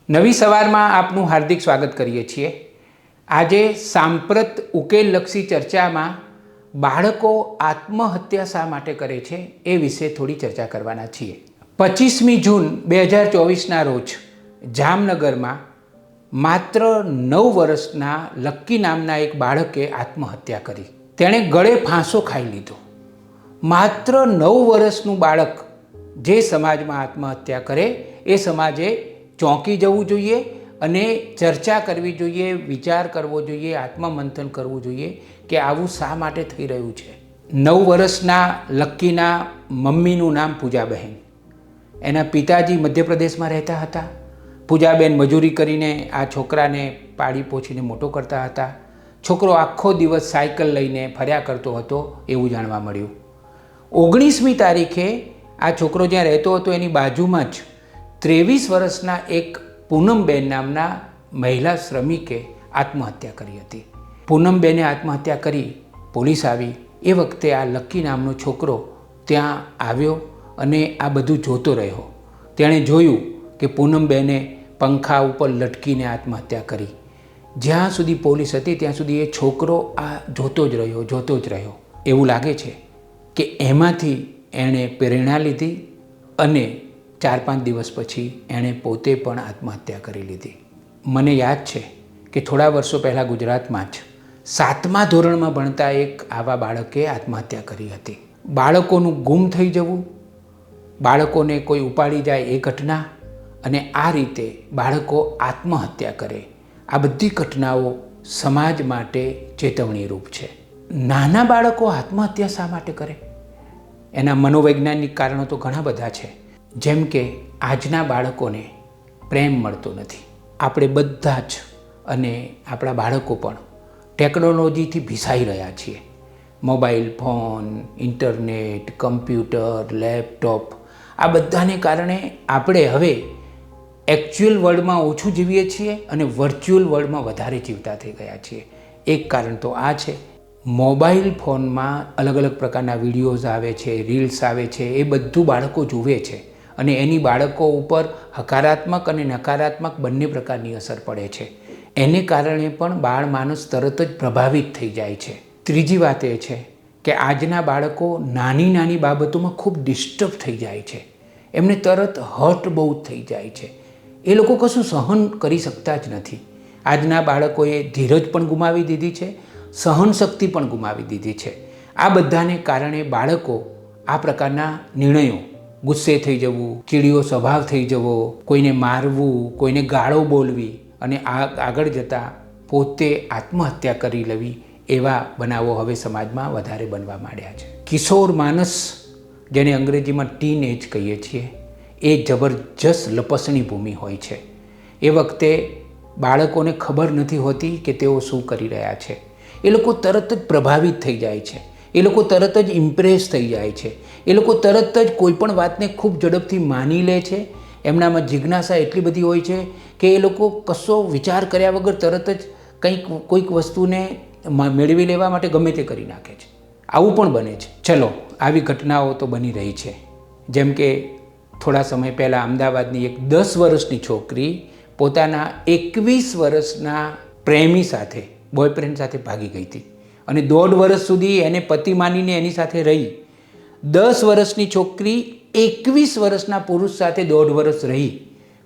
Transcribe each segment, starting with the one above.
નવી સવારમાં આપનું હાર્દિક સ્વાગત કરીએ છીએ। આજે સાંપ્રત ઉકેલલક્ષી ચર્ચામાં બાળકો આત્મહત્યા શા માટે કરે છે એ વિશે થોડી ચર્ચા કરવાના છીએ। 25મી જૂન 2024ના રોજ જામનગરમાં માત્ર 9 વર્ષના લક્કી નામના એક બાળકે આત્મહત્યા કરી। તેણે ગળે ફાંસો ખાઈ લીધો। માત્ર 9 વર્ષનું બાળક જે સમાજમાં આત્મહત્યા કરે એ સમાજે ચોંકી જવું જોઈએ અને ચર્ચા કરવી જોઈએ, વિચાર કરવો જોઈએ, આત્મમંથન કરવું જોઈએ કે આવું શા માટે થઈ રહ્યું છે। 9 વર્ષના લક્કીના મમ્મીનું નામ પૂજાબહેન, એના પિતાજી મધ્યપ્રદેશમાં રહેતા હતા। પૂજાબેન મજૂરી કરીને આ છોકરાને પાળી પોછીને મોટો કરતા હતા। છોકરો આખો દિવસ સાયકલ લઈને ફર્યા કરતો હતો એવું જાણવા મળ્યું। 19મી તારીખે આ છોકરો જ્યાં રહેતો હતો એની બાજુમાં જ 23 વર્ષના એક પૂનમબેન નામના મહિલા શ્રમિકે આત્મહત્યા કરી હતી। પૂનમબેને આત્મહત્યા કરી, પોલીસ આવી। એ વખતે આ લક્કી નામનો છોકરો ત્યાં આવ્યો અને આ બધું જોતો રહ્યો। તેણે જોયું કે પૂનમબેને પંખા ઉપર લટકીને આત્મહત્યા કરી। જ્યાં સુધી પોલીસ હતી ત્યાં સુધી એ છોકરો આ જોતો જ રહ્યો। એવું લાગે છે કે એમાંથી એણે પ્રેરણા લીધી અને 4-5 દિવસ પછી એણે પોતે પણ આત્મહત્યા કરી લીધી। મને યાદ છે કે થોડા વર્ષો પહેલાં ગુજરાતમાં જ 7મા ધોરણમાં ભણતા એક આવા બાળકે આત્મહત્યા કરી હતી। બાળકોનું ગુમ થઈ જવું, બાળકોને કોઈ ઉપાડી જાય એ ઘટના અને આ રીતે બાળકો આત્મહત્યા કરે, આ બધી ઘટનાઓ સમાજ માટે ચેતવણીરૂપ છે। નાના બાળકો આત્મહત્યા શા માટે કરે? એના મનોવૈજ્ઞાનિક કારણો તો ઘણા બધા છે। જેમ કે આજના બાળકોને પ્રેમ મળતો નથી। આપણે બધા જ અને આપણા બાળકો પણ ટેકનોલોજીથી ભીસાઈ રહ્યા છીએ। Mobile phone, internet, computer, laptop, આ બધાને કારણે આપણે હવે એકચ્યુઅલ વર્લ્ડમાં ઓછું જીવીએ છીએ અને વર્ચ્યુઅલ વર્લ્ડમાં વધારે જીવતા થઈ ગયા છીએ। એક કારણ તો આ છે। મોબાઈલ ફોનમાં અલગ અલગ પ્રકારના વિડીયોઝ આવે છે, રીલ્સ આવે છે, એ બધું બાળકો જુએ છે અને એની બાળકો ઉપર હકારાત્મક અને નકારાત્મક બંને પ્રકારની અસર પડે છે। એને કારણે પણ બાળ માનસ તરત જ પ્રભાવિત થઈ જાય છે। ત્રીજી વાત એ છે કે આજના બાળકો નાની બાબતોમાં ખૂબ ડિસ્ટર્બ થઈ જાય છે। એમને તરત હર્ટ બહુ થઈ જાય છે। એ લોકો કશું સહન કરી શકતા જ નથી। આજના બાળકોએ ધીરજ પણ ગુમાવી દીધી છે, સહનશક્તિ પણ ગુમાવી દીધી છે। આ બધાને કારણે બાળકો આ પ્રકારના નિર્ણયો, ગુસ્સે થઈ જવું, ચીડિયો સ્વભાવ થઈ જવો, કોઈને મારવું, કોઈને ગાળો બોલવી અને આગળ જતાં પોતે આત્મહત્યા કરી લેવી, એવા બનાવો હવે સમાજમાં વધારે બનવા માંડ્યા છે। કિશોર માનસ, જેને અંગ્રેજીમાં ટીન એજ કહીએ છીએ, એ જબરજસ્ત લપસણી ભૂમિ હોય છે। એ વખતે બાળકોને ખબર નથી હોતી કે તેઓ શું કરી રહ્યા છે। એ લોકો તરત જ પ્રભાવિત થઈ જાય છે। એ લોકો તરત જ ઇમ્પ્રેસ થઈ જાય છે। એ લોકો તરત જ કોઈપણ વાતને ખૂબ ઝડપથી માની લે છે। એમનામાં જિજ્ઞાસા એટલી બધી હોય છે કે એ લોકો કશો વિચાર કર્યા વગર તરત જ કોઈક વસ્તુને મેળવી લેવા માટે ગમે તે કરી નાખે છે। આવું પણ બને છે। ચલો, આવી ઘટનાઓ તો બની રહી છે। જેમ કે થોડા સમય પહેલાં અમદાવાદની એક 10 વર્ષની છોકરી પોતાના 21 વર્ષના પ્રેમી સાથે, બોયફ્રેન્ડ સાથે ભાગી ગઈ હતી અને 1.5 વર્ષ સુધી એને પતિ માનીને એની સાથે રહી। 10 વર્ષની છોકરી 21 વર્ષના પુરુષ સાથે 1.5 વર્ષ રહી।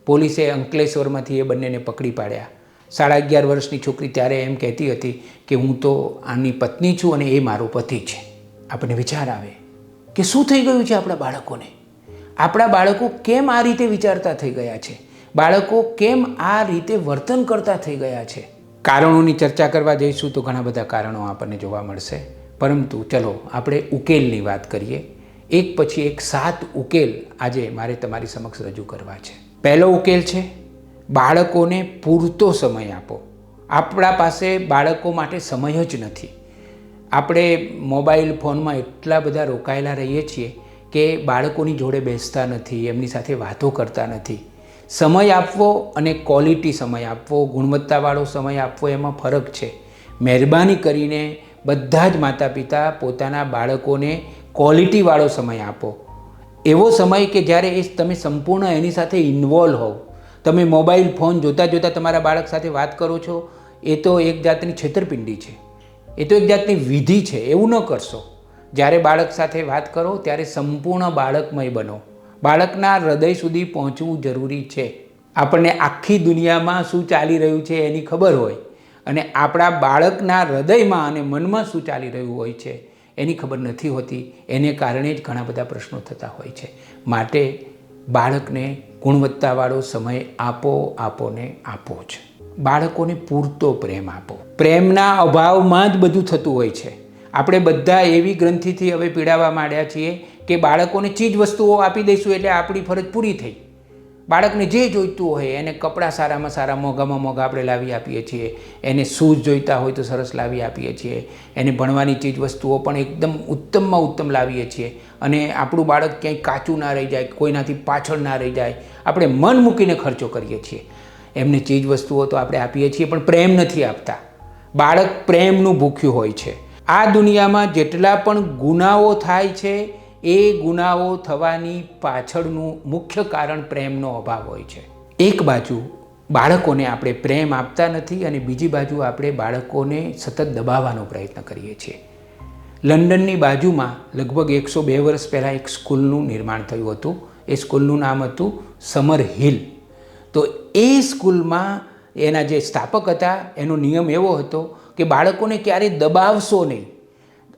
પોલીસે અંકલેશ્વરમાંથી એ બંનેને પકડી પાડ્યા। 11.5 વર્ષની છોકરી ત્યારે એમ કહેતી હતી કે હું તો આની પત્ની છું અને એ મારો પતિ છે। આપણને વિચાર આવે કે શું થઈ ગયું છે આપણા બાળકોને? આપણા બાળકો કેમ આ રીતે વિચારતા થઈ ગયા છે? બાળકો કેમ આ રીતે વર્તન કરતા થઈ ગયા છે? કારણોની ચર્ચા કરવા જઈશું તો ઘણા બધા કારણો આપણને જોવા મળશે, પરંતુ ચલો આપણે ઉકેલની વાત કરીએ। એક પછી એક 7 ઉકેલ આજે મારે તમારી સમક્ષ રજૂ કરવા છે। પહેલો ઉકેલ છે, બાળકોને પૂરતો સમય આપો। આપણા પાસે બાળકો માટે સમય જ નથી। આપણે મોબાઈલ ફોનમાં એટલા બધા રોકાયેલા રહીએ છીએ કે બાળકોની જોડે બેસતા નથી, એમની સાથે વાતો કરતા નથી। સમય આપવો અને ક્વોલિટી સમય આપવો, ગુણવત્તાવાળો સમય આપવો, એમાં ફરક છે। મહેરબાની કરીને બધા જ માતા પિતા પોતાના બાળકોને ક્વોલિટીવાળો સમય આપો। એવો સમય કે જ્યારે તમે સંપૂર્ણ એની સાથે ઇન્વોલ્વ હોવ, તમે મોબાઈલ ફોન જોતાં જોતાં તમારા બાળક સાથે વાત કરો છો, એ તો એક જાતની છેતરપિંડી છે, એ તો એક જાતની વિધિ છે. એવું ન કરશો. જ્યારે બાળક સાથે વાત કરો ત્યારે સંપૂર્ણ બાળકમય બનો. બાળકના હૃદય સુધી પહોંચવું જરૂરી છે. આપણને આખી દુનિયામાં શું ચાલી રહ્યું છે એની ખબર હોય અને આપણા બાળકના હૃદયમાં અને મનમાં શું ચાલી રહ્યું હોય છે એની ખબર નથી હોતી. એને કારણે જ ઘણા બધા પ્રશ્નો થતા હોય છે. માટે બાળકને ગુણવત્તાવાળો સમય આપો ને આપો જ. બાળકોને પૂરતો પ્રેમ આપો. પ્રેમના અભાવમાં જ બધું થતું હોય છે. આપણે બધા એવી ગ્રંથિથી હવે પીડાવા માંડ્યા છીએ કે બાળકોને ચીજ વસ્તુઓ આપી દઈશું એટલે આપણી ફરજ પૂરી થઈ. બાળકને જે જોઈતું હોય એને કપડાં સારામાં સારા મોંઘામાં મોંઘા આપણે લાવી આપીએ છીએ. એને શૂઝ જોઈતા હોય તો સરસ લાવી આપીએ છીએ. એને ભણવાની ચીજ વસ્તુઓ પણ એકદમ ઉત્તમમાં ઉત્તમ લાવીએ છીએ. અને આપણું બાળક ક્યાંય કાચું ના રહી જાય, કોઈનાથી પાછળ ના રહી જાય, આપણે મન મૂકીને ખર્ચો કરીએ છીએ. એમને ચીજ વસ્તુઓ તો આપણે આપીએ છીએ પણ પ્રેમ નથી આપતા. બાળક પ્રેમનું ભૂખ્યું હોય છે. આ દુનિયામાં જેટલા પણ ગુનાઓ થાય છે એ ગુનાઓ થવાની પાછળનું મુખ્ય કારણ પ્રેમનો અભાવ હોય છે. એક બાજુ બાળકોને આપણે પ્રેમ આપતા નથી અને બીજી બાજુ આપણે બાળકોને સતત દબાવવાનો પ્રયત્ન કરીએ છીએ. લંડનની બાજુમાં લગભગ 102 વર્ષ પહેલાં એક સ્કૂલનું નિર્માણ થયું હતું. એ સ્કૂલનું નામ હતું સમર હિલ. તો એ સ્કૂલમાં એના જે સ્થાપક હતા એનો નિયમ એવો હતો કે બાળકોને ક્યારેય દબાવશો નહીં.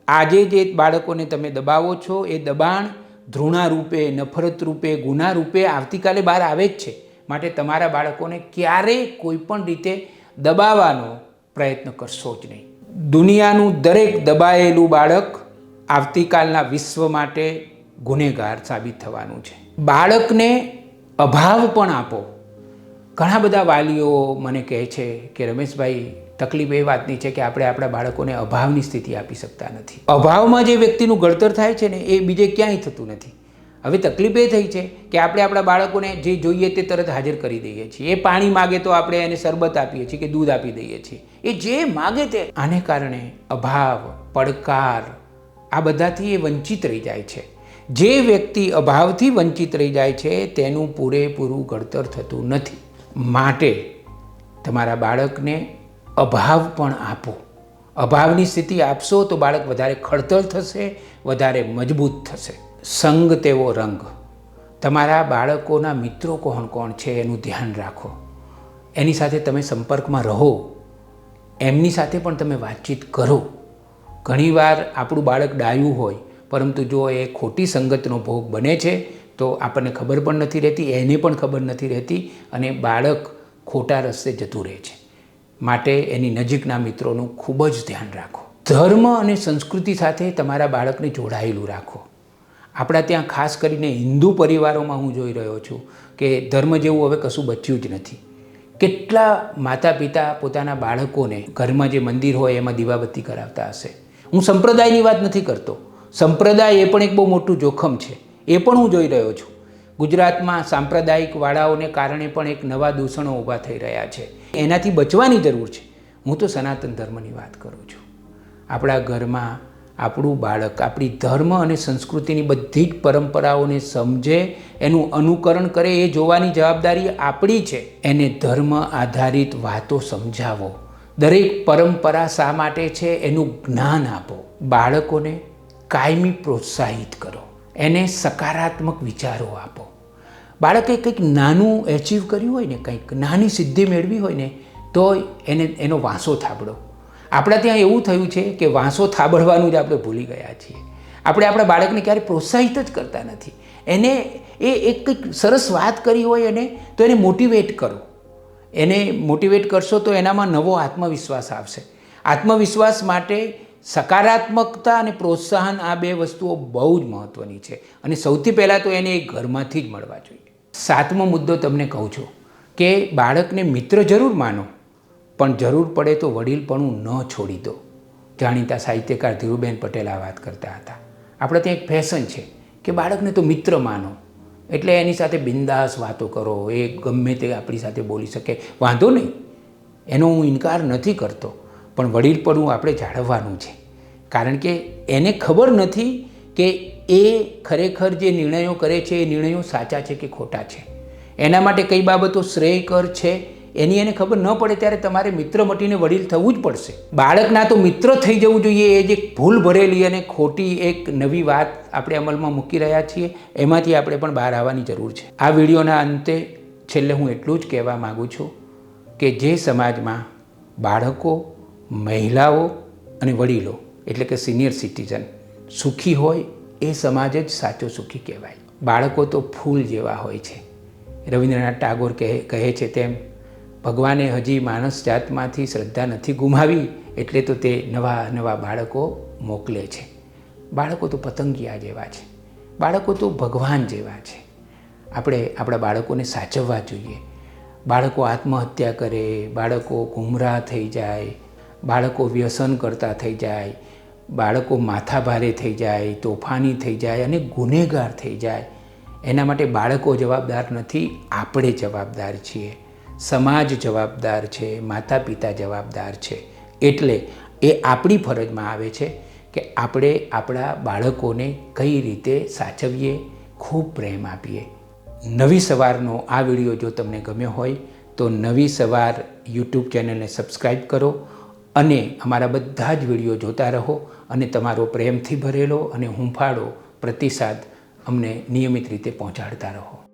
આજે જે બાળકોને તમે દબાવો છો એ દબાણ ધૃણા રૂપે, નફરત રૂપે, ગુના રૂપે આવતીકાલે બહાર આવે જ છે. માટે તમારા બાળકોને ક્યારેય કોઈ પણ રીતે દબાવવાનો પ્રયત્ન કરશો જ નહીં. દુનિયાનું દરેક દબાયેલું બાળક આવતીકાલના વિશ્વ માટે ગુનેગાર સાબિત થવાનું છે. બાળકને અભાવ પણ આપો. ઘણા બધા વાલીઓ મને કહે છે કે રમેશભાઈ, તકલીફ એ વાતની છે કે આપણે આપણા બાળકોને અભાવની સ્થિતિ આપી શકતા નથી. અભાવમાં જે વ્યક્તિનું ઘડતર થાય છે ને એ બીજે ક્યાંય થતું નથી. હવે તકલીફ એ થઈ છે કે આપણે આપણા બાળકોને જે જોઈએ તે તરત હાજર કરી દઈએ છીએ. એ પાણી માગે તો આપણે એને શરબત આપીએ છીએ કે દૂધ આપી દઈએ છીએ. એ જે માગે તે. આને કારણે અભાવ, પડકાર આ બધાથી એ વંચિત રહી જાય છે. જે વ્યક્તિ અભાવથી વંચિત રહી જાય છે તેનું પૂરેપૂરું ઘડતર થતું નથી. માટે તમારા બાળકને અભાવ પણ આપો. અભાવની સ્થિતિ આપશો તો બાળક વધારે ખડતલ થશે, વધારે મજબૂત થશે. સંગ તેવો રંગ. તમારા બાળકોના મિત્રો કોણ કોણ છે એનું ધ્યાન રાખો. એની સાથે તમે સંપર્કમાં રહો. એમની સાથે પણ તમે વાતચીત કરો. ઘણીવાર આપણું બાળક ડાયું હોય પરંતુ જો એ ખોટી સંગતનો ભોગ બને છે તો આપણને ખબર પણ નથી રહેતી, એને પણ ખબર નથી રહેતી અને બાળક ખોટા રસ્તે જતું રહે છે. માટે એની નજીકના મિત્રોનું ખૂબ જ ધ્યાન રાખો. ધર્મ અને સંસ્કૃતિ સાથે તમારા બાળકને જોડાયેલું રાખો. આપણા ત્યાં ખાસ કરીને હિન્દુ પરિવારોમાં હું જોઈ રહ્યો છું કે ધર્મ જેવું હવે કશું બચ્યું જ નથી. કેટલા માતા પિતા પોતાના બાળકોને ઘરમાં જે મંદિર હોય એમાં દીવાબત્તી કરાવતા હશે. હું સંપ્રદાયની વાત નથી કરતો. સંપ્રદાય એ પણ એક બહુ મોટું જોખમ છે. એ પણ હું જોઈ રહ્યો છું. ગુજરાતમાં સાંપ્રદાયિક વાળાઓને કારણે પણ એક નવા દૂષણો ઊભા થઈ રહ્યા છે. એનાથી બચવાની જરૂર છે. હું તો સનાતન ધર્મની વાત કરું છું. આપણા ઘરમાં આપણું બાળક આપણી ધર્મ અને સંસ્કૃતિની બધી જ પરંપરાઓને સમજે, એનું અનુકરણ કરે એ જોવાની જવાબદારી આપણી છે. એને ધર્મ આધારિત વાતો સમજાવો. દરેક પરંપરા શા માટે છે એનું જ્ઞાન આપો. બાળકોને કાયમી પ્રોત્સાહિત કરો. એને સકારાત્મક વિચારો આપો. બાળકે કંઈક નાનું એચીવ કર્યું હોય ને, કંઈક નાની સિદ્ધિ મેળવી હોય ને તો એનો વાંસો થાબડો. આપણા ત્યાં એવું થયું છે કે વાંસો થાબડવાનું જ આપણે ભૂલી ગયા છીએ. આપણે આપણા બાળકને ક્યારેય પ્રોત્સાહિત જ કરતા નથી. એને એક કંઈક સરસ વાત કરી હોય એને તો એને મોટિવેટ કરો. એને મોટિવેટ કરશો તો એનામાં નવો આત્મવિશ્વાસ આવશે. આત્મવિશ્વાસ માટે સકારાત્મકતા અને પ્રોત્સાહન આ બે વસ્તુઓ બહુ જ મહત્ત્વની છે અને સૌથી પહેલાં તો એને ઘરમાંથી જ મળવા જોઈએ. 7મો મુદ્દો તમને કહું છું કે બાળકને મિત્ર જરૂર માનો પણ જરૂર પડે તો વડીલપણું ન છોડી દો. જાણીતા સાહિત્યકાર ધીરુબેન પટેલ આ વાત કરતા હતા. આપણે ત્યાં એક ફેશન છે કે બાળકને તો મિત્ર માનો એટલે એની સાથે બિંદાસ વાતો કરો. એ ગમે તે આપણી સાથે બોલી શકે, વાંધો નહીં, એનો હું ઇનકાર નથી કરતો. પણ વડીલપણું આપણે જાળવવાનું છે. કારણ કે એને ખબર નથી કે એ ખરેખર જે નિર્ણયો કરે છે એ નિર્ણયો સાચા છે કે ખોટા છે. એના માટે કઈ બાબતો શ્રેયકર છે એની એને ખબર ન પડે ત્યારે તમારે મિત્ર મટીને વડીલ થવું જ પડશે. બાળકના તો મિત્ર થઈ જવું જોઈએ. એ જે ભૂલ ભરેલી અને ખોટી એક નવી વાત આપણે અમલમાં મૂકી રહ્યા છીએ એમાંથી આપણે પણ બહાર આવવાની જરૂર છે. આ વિડીયોના અંતે છેલ્લે હું એટલું જ કહેવા માગું છું કે જે સમાજમાં બાળકો, મહિલાઓ અને વડીલો એટલે કે સિનિયર સિટીઝન સુખી હોય એ સમાજ જ સાચો સુખી કહેવાય. બાળકો તો ફૂલ જેવા હોય છે. રવિન્દ્રનાથ ટાગોર કહે છે તેમ ભગવાને હજી માણસ જાતમાંથી શ્રદ્ધા નથી ગુમાવી એટલે તો તે નવા બાળકો મોકલે છે. બાળકો તો પતંગિયા જેવા છે. બાળકો તો ભગવાન જેવા છે. આપણે આપણા બાળકોને સાચવવા જોઈએ. બાળકો આત્મહત્યા કરે, બાળકો ગુમરાહ થઈ જાય, બાળકો વ્યસન કરતા થઈ જાય, બાળકો માથાભારે થઈ જાય, તોફાની થઈ જાય અને ગુનેગાર થઈ જાય. એના માટે બાળકો જવાબદાર નથી, આપણે જવાબદાર છીએ. સમાજ જવાબદાર છે, માતા પિતા જવાબદાર છે. એટલે એ આપણી ફરજમાં આવે છે કે આપણે આપણા બાળકોને કઈ રીતે સાચવીએ, ખૂબ પ્રેમ આપીએ. નવી સવારનો આ વિડીયો જો તમને ગમ્યો હોય તો નવી સવાર યુટ્યુબ ચેનલને સબસ્ક્રાઈબ કરો અને અમારા બધા જ વિડીયો જોતા રહો અને તમારો પ્રેમથી ભરેલો અને હૂંફાળો પ્રતિસાદ અમને નિયમિત રીતે પહોંચાડતા રહો.